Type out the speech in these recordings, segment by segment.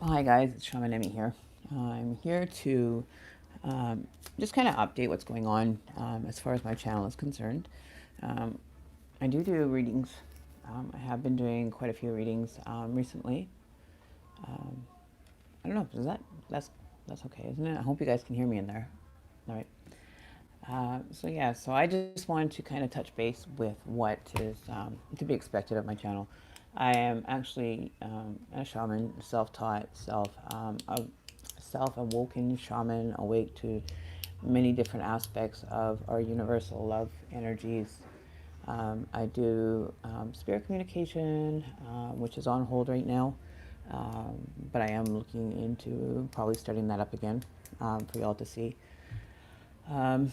Hi guys, it's Shaman Emmy here. I'm here to just kind of update what's going on as far as my channel is concerned. Um, I do readings. I have been doing quite a few readings recently. Um, I don't know. That's okay, isn't it? I hope you guys can hear me in there. All right. So I just wanted to kind of touch base with what is to be expected of my channel. I am actually a shaman, self-taught, self-awoken shaman, awake to many different aspects of our universal love energies. I do spirit communication, which is on hold right now, but I am looking into probably starting that up again for y'all to see. Um,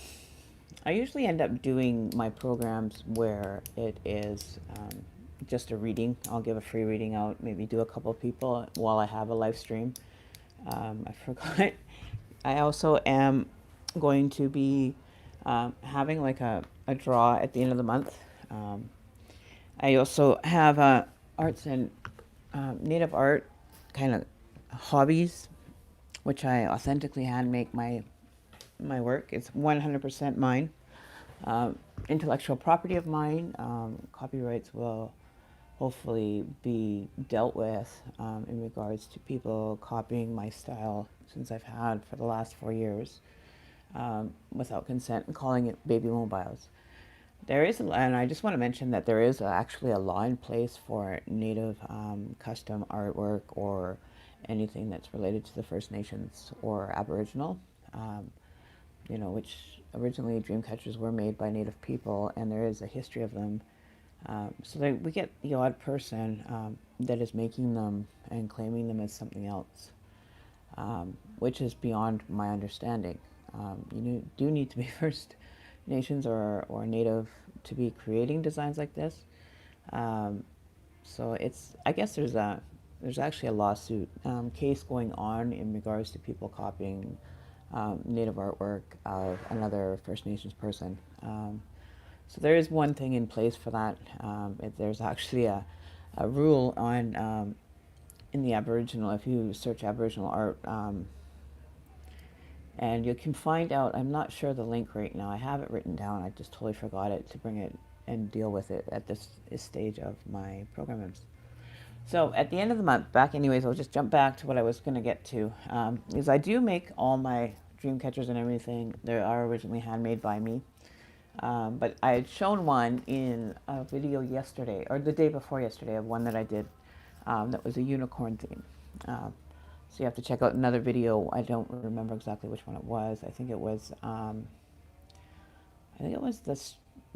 I usually end up doing my programs where it is just a reading. I'll give a free reading out, maybe do a couple of people while I have a live stream. I forgot. I also am going to be having like a draw at the end of the month. Um, I also have arts and native art kind of hobbies, which I authentically hand make my work. It's 100% mine. Intellectual property of mine. Copyrights will hopefully be dealt with in regards to people copying my style since I've had for the last 4 years without consent and calling it baby mobiles. There is, and I just want to mention that there is actually a law in place for native custom artwork or anything that's related to the First Nations or Aboriginal. Um, which originally dream catchers were made by Native people, and there is a history of them. We get the odd person that is making them and claiming them as something else, which is beyond my understanding. Do need to be First Nations or Native to be creating designs like this. Um, I guess there's actually a lawsuit case going on in regards to people copying Native artwork of another First Nations person. So there is one thing in place for that. There's actually a rule on in the Aboriginal. If you search Aboriginal art, and you can find out. I'm not sure the link right now. I have it written down. I just totally forgot it to bring it and deal with it at this stage of my programs. So at the end of the month, back anyways, I'll just jump back to what I was going to get to. Is I do make all my dream catchers and everything. They are originally handmade by me. But I had shown one in a video yesterday, or the day before yesterday, of one that I did that was a unicorn theme. So you have to check out another video. I don't remember exactly which one it was. I think it was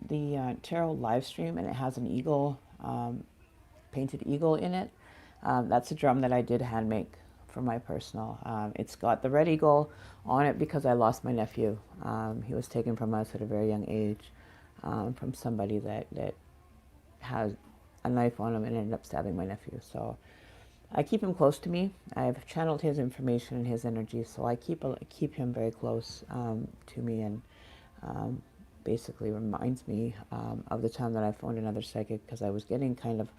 the tarot live stream, and it has an eagle, painted eagle in it. That's a drum that I did hand make for my personal. It's got the red eagle on it because I lost my nephew. He was taken from us at a very young age from somebody that has a knife on him and ended up stabbing my nephew. So I keep him close to me. I've channeled his information and his energy, so I keep him very close to me, and um, basically reminds me of the time that I phoned another psychic because I was getting kind of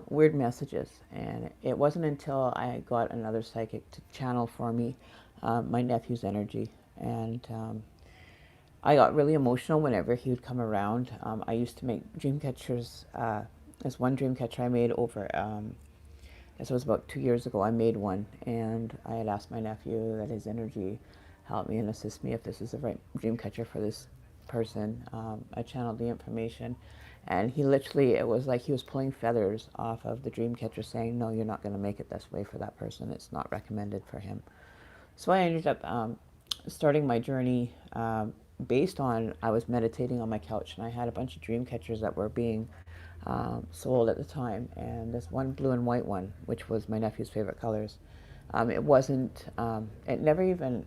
weird messages, and it wasn't until I got another psychic to channel for me my nephew's energy, and I got really emotional whenever he would come around. I used to make dream catchers. There's one dream catcher I made over. This was about 2 years ago. I made one, and I had asked my nephew that his energy help me and assist me if this is the right dream catcher for this person. I channeled the information, and he literally, it was like he was pulling feathers off of the dream catcher, saying, "No, you're not going to make it this way for that person. It's not recommended for him." So I ended up starting my journey based on I was meditating on my couch, and I had a bunch of dream catchers that were being sold at the time, and this one blue and white one, which was my nephew's favorite colors. It wasn't. It never even.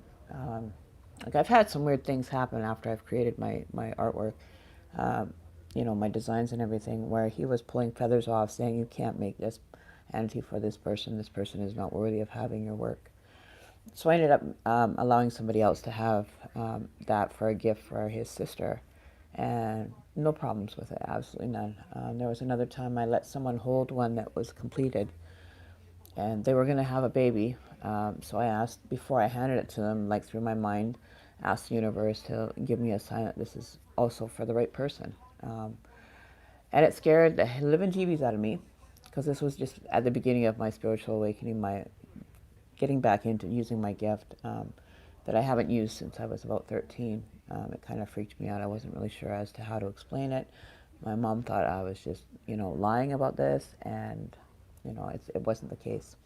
Like I've had some weird things happen after I've created my artwork. Um, my designs and everything, where he was pulling feathers off, saying, "You can't make this entity for this person. This person is not worthy of having your work." So I ended up allowing somebody else to have that for a gift for his sister, and no problems with it, absolutely none. There was another time I let someone hold one that was completed, and they were going to have a baby. So I asked, before I handed it to them, like through my mind, asked the universe to give me a sign that this is also for the right person. And it scared the living jeebies out of me, because this was just at the beginning of my spiritual awakening, my getting back into using my gift that I haven't used since I was about 13. It kind of freaked me out. I wasn't really sure as to how to explain it. My mom thought I was just, lying about this, and, it wasn't the case.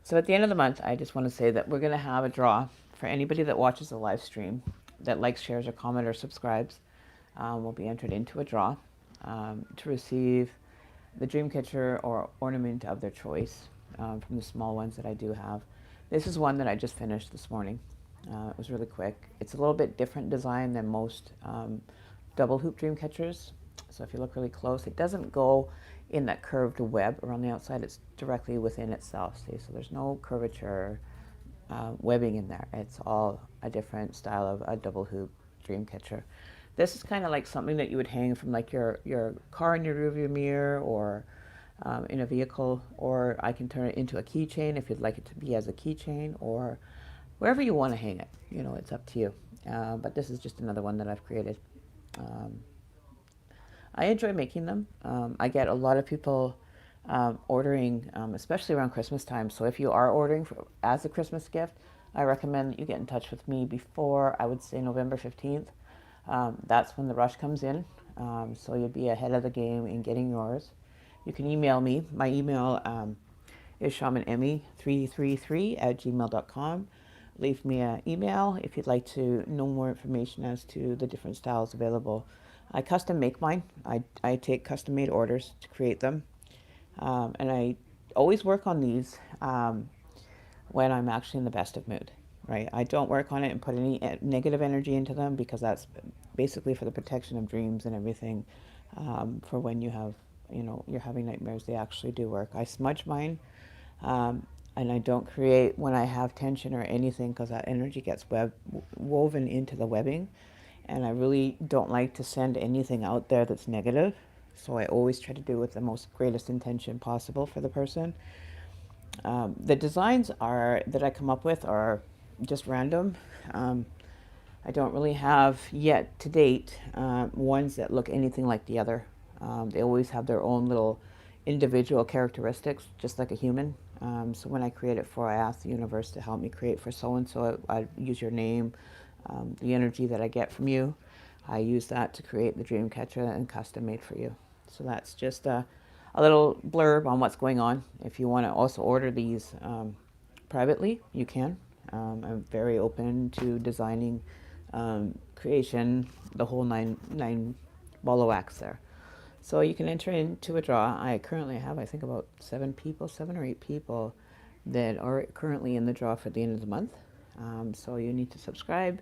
So at the end of the month, I just want to say that we're going to have a draw for anybody that watches the live stream that likes, shares, or comment or subscribes. Will be entered into a draw to receive the dream catcher or ornament of their choice from the small ones that I do have. This is one that I just finished this morning. It was really quick. It's a little bit different design than most double hoop dream catchers. So if you look really close, it doesn't go in that curved web around the outside. It's directly within itself. See, so there's no curvature webbing in there. It's all a different style of a double hoop dream catcher. This is kind of like something that you would hang from like your car in your rearview mirror, or in a vehicle, or I can turn it into a keychain if you'd like it to be as a keychain, or wherever you want to hang it. It's up to you. But this is just another one that I've created. Um, I enjoy making them. I get a lot of people ordering, especially around Christmas time. So if you are ordering as a Christmas gift, I recommend that you get in touch with me before, I would say, November 15th. That's when the rush comes in. So you'll be ahead of the game in getting yours. You can email me. My email is shamanemmy333@gmail.com. Leave me an email if you'd like to know more information as to the different styles available. I custom make mine. I take custom made orders to create them. And I always work on these when I'm actually in the best of mood, right? I don't work on it and put any negative energy into them, because that's basically for the protection of dreams and everything. For when you're having nightmares, they actually do work. I smudge mine, and I don't create when I have tension or anything, because that energy gets woven into the webbing. And I really don't like to send anything out there that's negative. So I always try to do it with the most greatest intention possible for the person. The designs are that I come up with are just random. Um, I don't really have yet to date ones that look anything like the other. They always have their own little individual characteristics, just like a human. So when I create it for, I ask the universe to help me create for so and so. I use your name, the energy that I get from you. I use that to create the dream catcher and custom made for you. So that's just a little blurb on what's going on. If you want to also order these privately, you can. I'm very open to designing, creation, the whole nine ball of wax there. So you can enter into a draw. I currently have, I think, about 7 or 8 people that are currently in the draw for the end of the month. So you need to subscribe,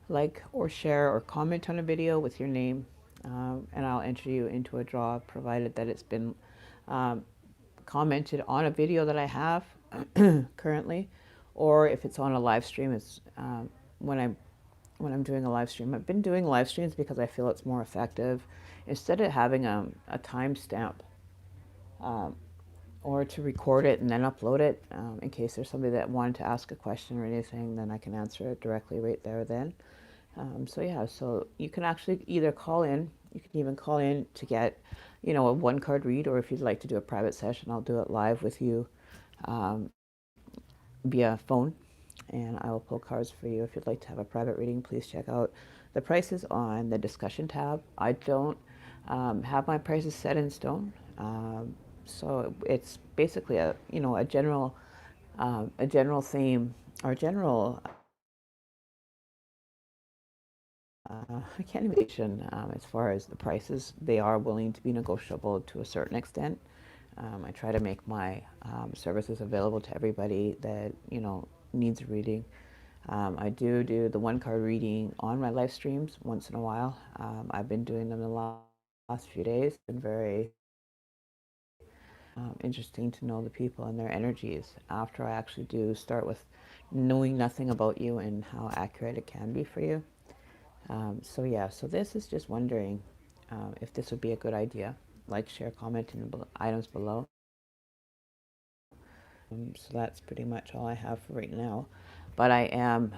like, or share, or comment on a video with your name, and I'll enter you into a draw, provided that it's been um, commented on a video that I have currently, or if it's on a live stream. It's when I'm doing a live stream. I've been doing live streams because I feel it's more effective. Instead of having a timestamp, um, or to record it and then upload it, in case there's somebody that wanted to ask a question or anything, then I can answer it directly right there then. So yeah, so you can actually either call in, you can even call in to get, a one card read, or if you'd like to do a private session, I'll do it live with you um, via phone, and I will pull cards for you. If you'd like to have a private reading, please check out the prices on the discussion tab. I don't have my prices set in stone, so it's basically a general theme, or general I can't even as far as the prices. They are willing to be negotiable to a certain extent. I try to make my services available to everybody that needs a reading. I do the one card reading on my live streams once in a while. I've been doing them the last few days. It's been very interesting to know the people and their energies after I actually do start with knowing nothing about you and how accurate it can be for you. So yeah, so this is just wondering if this would be a good idea. Like, share, comment in the items below. So that's pretty much all I have for right now. But I am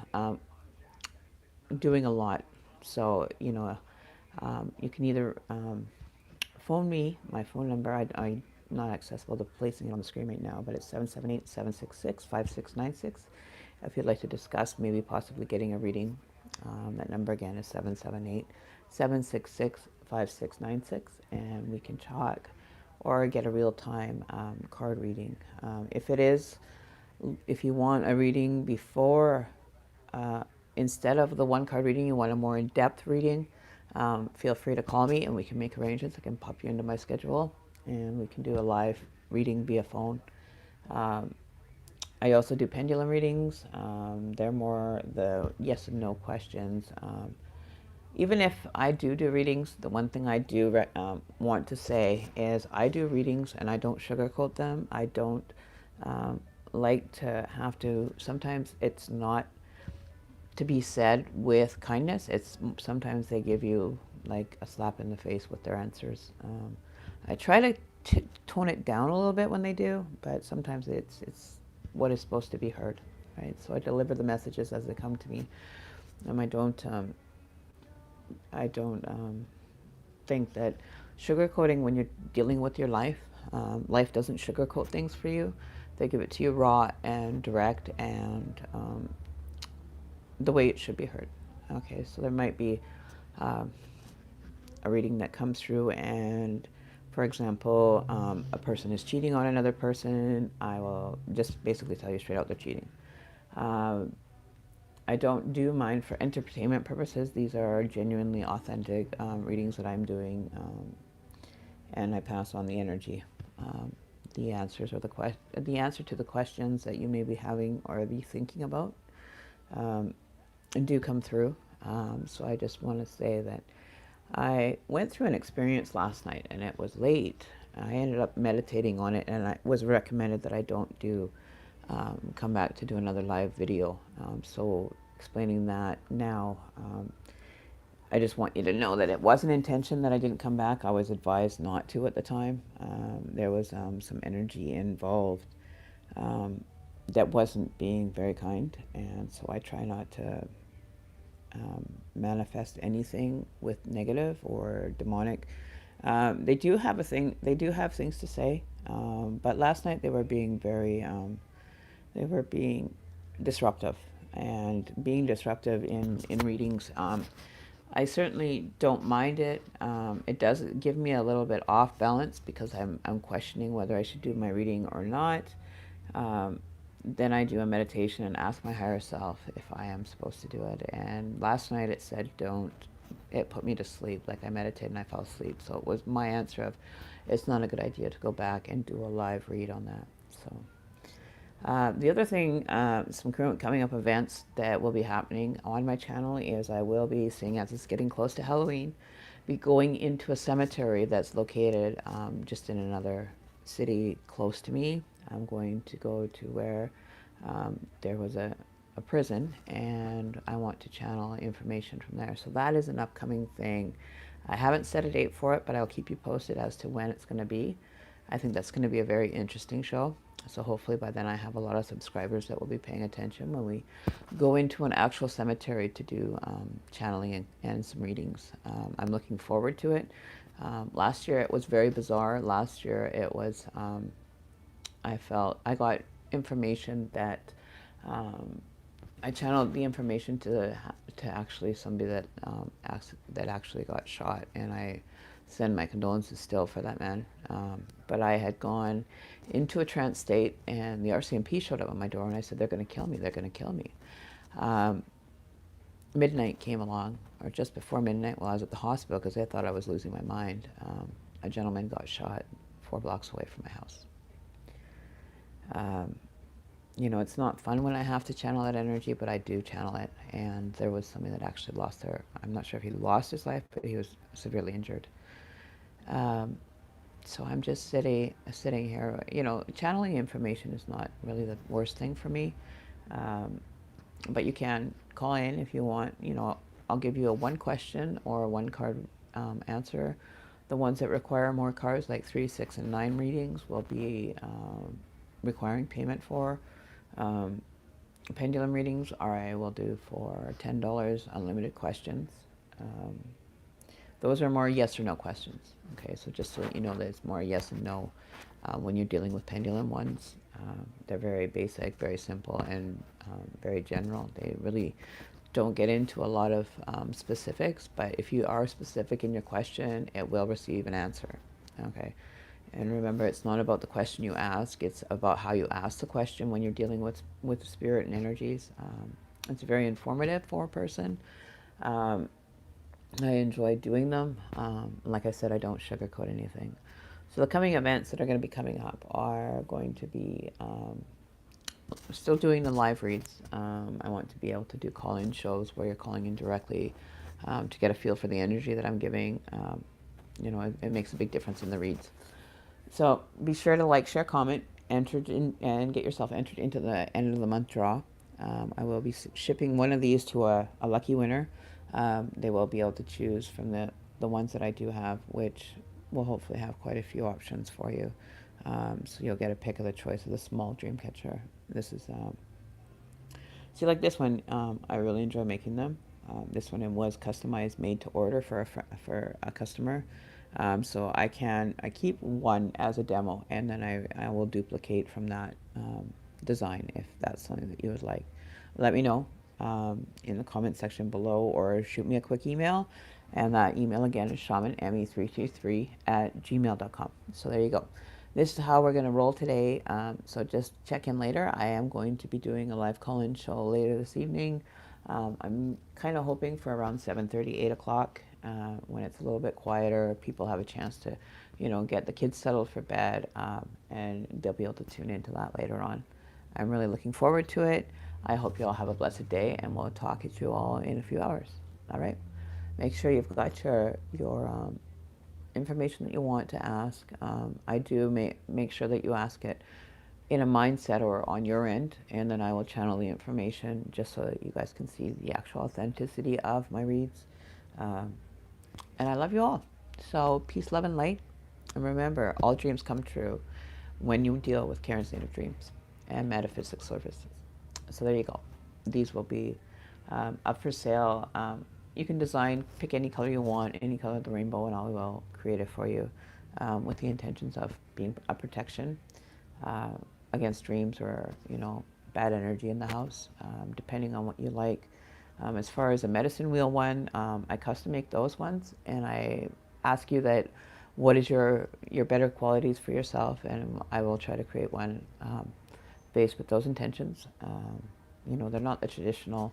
doing a lot. So, you can either phone me. My phone number, I'm not accessible to placing it on the screen right now, but it's 778-766-5696. If you'd like to discuss maybe possibly getting a reading, that number again is 778-766-5696, and we can talk or get a real-time card reading. If you want a reading before, uh, instead of the one card reading, you want a more in-depth reading, feel free to call me and we can make arrangements. I can pop you into my schedule and we can do a live reading via phone. Um, I also do pendulum readings. They're more the yes and no questions. Even if I do readings, the one thing I do want to say is I do readings and I don't sugarcoat them. I don't um, like to have to, sometimes it's not to be said with kindness. It's sometimes they give you like a slap in the face with their answers. I try to tone it down a little bit when they do, but sometimes it's what is supposed to be heard, right? So I deliver the messages as they come to me, and I don't think that sugarcoating when you're dealing with your life. Life doesn't sugarcoat things for you. They give it to you raw and direct and the way it should be heard. Okay, so there might be um, a reading that comes through, and for example, a person is cheating on another person. I will just basically tell you straight out they're cheating. Um, I don't do mine for entertainment purposes. These are genuinely authentic readings that I'm doing, and I pass on the energy, the answers or the answer to the questions that you may be having or be thinking about, um, do come through. So I just want to say that I went through an experience last night, and it was late. I ended up meditating on it, and I was recommended that I don't do come back to do another live video. So explaining that now, I just want you to know that it was an intention that I didn't come back. I was advised not to at the time. There was some energy involved um, that wasn't being very kind, and so I try not to manifest anything with negative or demonic. They do have a thing. They do have things to say, but last night they were being they were being disruptive, and being disruptive in readings. I certainly don't mind it. It does give me a little bit off balance because I'm questioning whether I should do my reading or not. Um, then I do a meditation and ask my higher self if I am supposed to do it. And last night it said don't. It put me to sleep. Like I meditated and I fell asleep. So it was my answer of, it's not a good idea to go back and do a live read on that. So. The other thing, some current coming up events that will be happening on my channel is I will be seeing, as it's getting close to Halloween, be going into a cemetery that's located just in another city close to me. I'm going to go to where there was a prison, and I want to channel information from there. So that is an upcoming thing. I haven't set a date for it, but I'll keep you posted as to when it's going to be. I think that's going to be a very interesting show. So hopefully by then I have a lot of subscribers that will be paying attention when we go into an actual cemetery to do channeling and some readings. I'm looking forward to it. Last year it was very bizarre. Last year it was, I got information that I channeled the information to actually somebody that that actually got shot, and I send my condolences still for that man. But I had gone into a trance state, and the RCMP showed up at my door, and I said, "They're going to kill me. They're going to kill me." Midnight came along, or just before midnight, while I was at the hospital because they thought I was losing my mind. A gentleman got shot 4 blocks away from my house. You know, it's not fun when I have to channel that energy, but I do channel it. And there was somebody that actually lost I'm not sure if he lost his life, but he was severely injured. So I'm just sitting here. You know, channeling information is not really the worst thing for me. But you can call in if you want. You know, I'll give you a 1 question or a 1 card answer. The ones that require more cards, like 3, 6, and 9 readings, will be requiring payment for. Um, Pendulum readings I will do for $10, unlimited questions. Um, those are more yes or no questions. Okay, so just so that you know that it's more yes and no when you're dealing with pendulum ones. They're very basic, very simple, and very general. They really don't get into a lot of specifics, but if you are specific in your question, it will receive an answer. Okay. And remember, it's not about the question you ask, it's about how you ask the question when you're dealing with spirit and energies. It's very informative for a person. Um, I enjoy doing them. Like I said, I don't sugarcoat anything. So the coming events that are going to be coming up are going to be still doing the live reads. I want to be able to do call-in shows where you're calling in directly to get a feel for the energy that I'm giving. It makes a big difference in the reads. So be sure to like, share, comment, entered in, and get yourself entered into the end of the month draw. I will be shipping one of these to a lucky winner. They will be able to choose from the ones that I do have, which will hopefully have quite a few options for you. So you'll get a pick of the choice of the small dream catcher. This is, see, like this one, I really enjoy making them. This one was customized, made to order for a customer. So I keep one as a demo, and then I will duplicate from that design if that's something that you would like. Let me know in the comment section below, or shoot me a quick email. And that email again is shamanme323@gmail.com. So there you go. This is how we're going to roll today. So just check in later. I am going to be doing a live call-in show later this evening. I'm kind of hoping for around 7:30, 8 o'clock, when it's a little bit quieter. People have a chance to, get the kids settled for bed, and they'll be able to tune into that later on. I'm really looking forward to it. I hope you all have a blessed day, and we'll talk at you all in a few hours. All right? Make sure you've got your information that you want to ask. I do make sure that you ask it in a mindset or on your end, and then I will channel the information just so that you guys can see the actual authenticity of my reads. And I love you all. So peace, love, and light. And remember, all dreams come true when you deal with Karen's Native Dreams and Metaphysics Services. So there you go. These will be up for sale. You can pick any color you want, any color of the rainbow, and I will create it for you with the intentions of being a protection against dreams or, bad energy in the house, depending on what you like. As far as a medicine wheel one, I custom make those ones, and I ask you that what is your better qualities for yourself, and I will try to create one based with those intentions. They're not the traditional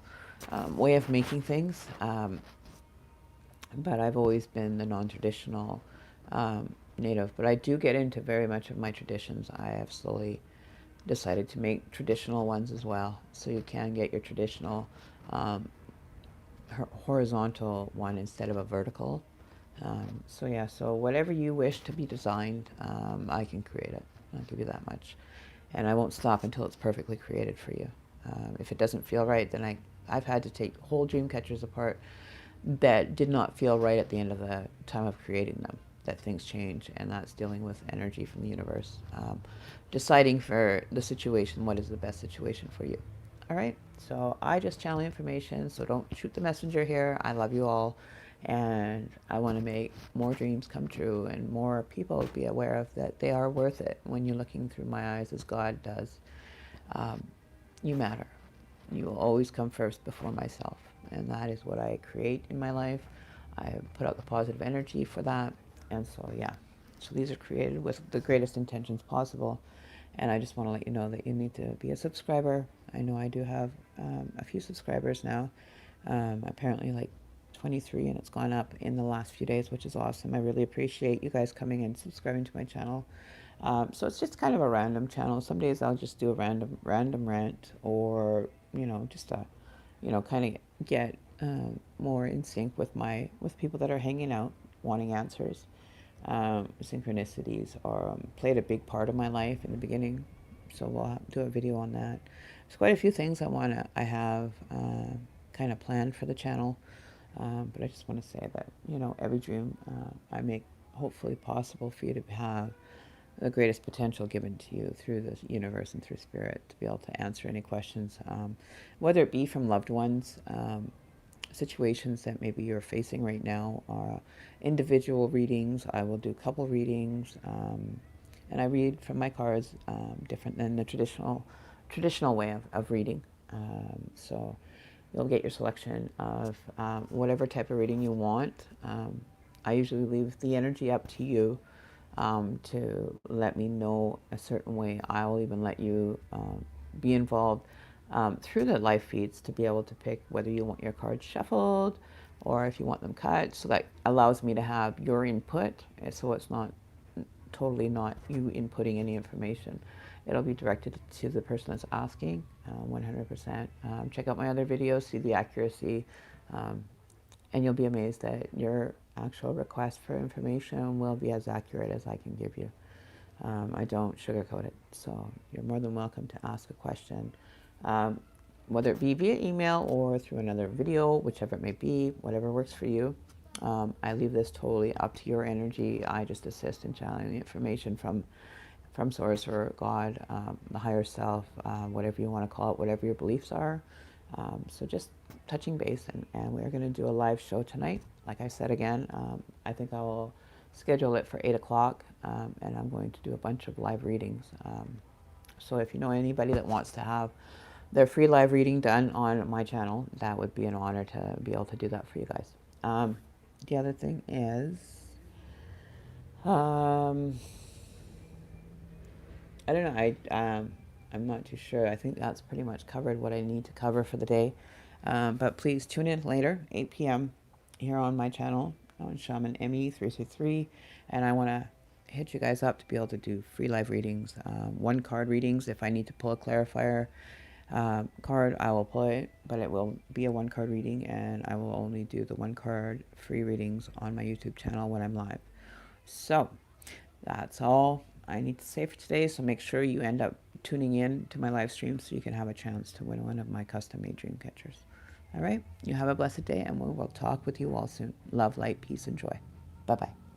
way of making things, but I've always been the non-traditional native. But I do get into very much of my traditions. I have slowly decided to make traditional ones as well, so you can get your traditional horizontal one instead of a vertical. So whatever you wish to be designed, I can create it. I'll give you that much. And I won't stop until it's perfectly created for you. If it doesn't feel right, then I've had to take whole dream catchers apart that did not feel right at the end of the time of creating them, that things change, and that's dealing with energy from the universe. Deciding for the situation, what is the best situation for you. All right, so I just channel information, so don't shoot the messenger here. I love you all, and I want to make more dreams come true and more people be aware of that they are worth it when you're looking through my eyes as God does. You matter. You will always come first before myself, and that is what I create in my life. I put out the positive energy for that, and so yeah. So these are created with the greatest intentions possible, and I just want to let you know that you need to be a subscriber. I know I do have a few subscribers now, apparently like 23, and it's gone up in the last few days, which is awesome. I really appreciate you guys coming and subscribing to my channel. So it's just kind of a random channel. Some days I'll just do a random rant, or just a kind of get more in sync with people that are hanging out wanting answers. Synchronicities played a big part of my life in the beginning, so we'll do a video on that. There's quite a few things I have kind of planned for the channel, but I just want to say that every dream I make hopefully possible for you to have the greatest potential given to you through the universe and through spirit to be able to answer any questions, whether it be from loved ones, situations that maybe you're facing right now, or individual readings. I will do couple readings, and I read from my cards, different than the traditional way of reading. So you'll get your selection of whatever type of reading you want. I usually leave the energy up to you, to let me know a certain way. I'll even let you be involved through the live feeds to be able to pick whether you want your cards shuffled or if you want them cut. So that allows me to have your input, so it's not totally not you inputting any information. It'll be directed to the person that's asking, 100%. Check out my other videos, see the accuracy, and you'll be amazed that your actual request for information will be as accurate as I can give you. I don't sugarcoat it, so you're more than welcome to ask a question, whether it be via email or through another video, whichever it may be, whatever works for you. I leave this totally up to your energy. I just assist in channeling the information from Source or God, the higher self, whatever you want to call it, whatever your beliefs are. So just touching base, and we're going to do a live show tonight. Like I said again, I think I will schedule it for 8 o'clock, and I'm going to do a bunch of live readings. So if you know anybody that wants to have their free live reading done on my channel, that would be an honor to be able to do that for you guys. The other thing is, I don't know. I'm not too sure. I think that's pretty much covered what I need to cover for the day. But please tune in later, 8 p.m. here on my channel on Shaman ME333, and I want to hit you guys up to be able to do free live readings, one card readings. If I need to pull a clarifier card, I will pull it, but it will be a one card reading, and I will only do the one card free readings on my YouTube channel when I'm live. So that's all I need to say for today. So make sure you end up tuning in to my live stream so you can have a chance to win one of my custom made dream catchers. All right, you have a blessed day, and we will talk with you all soon. Love, light, peace, and joy. Bye bye.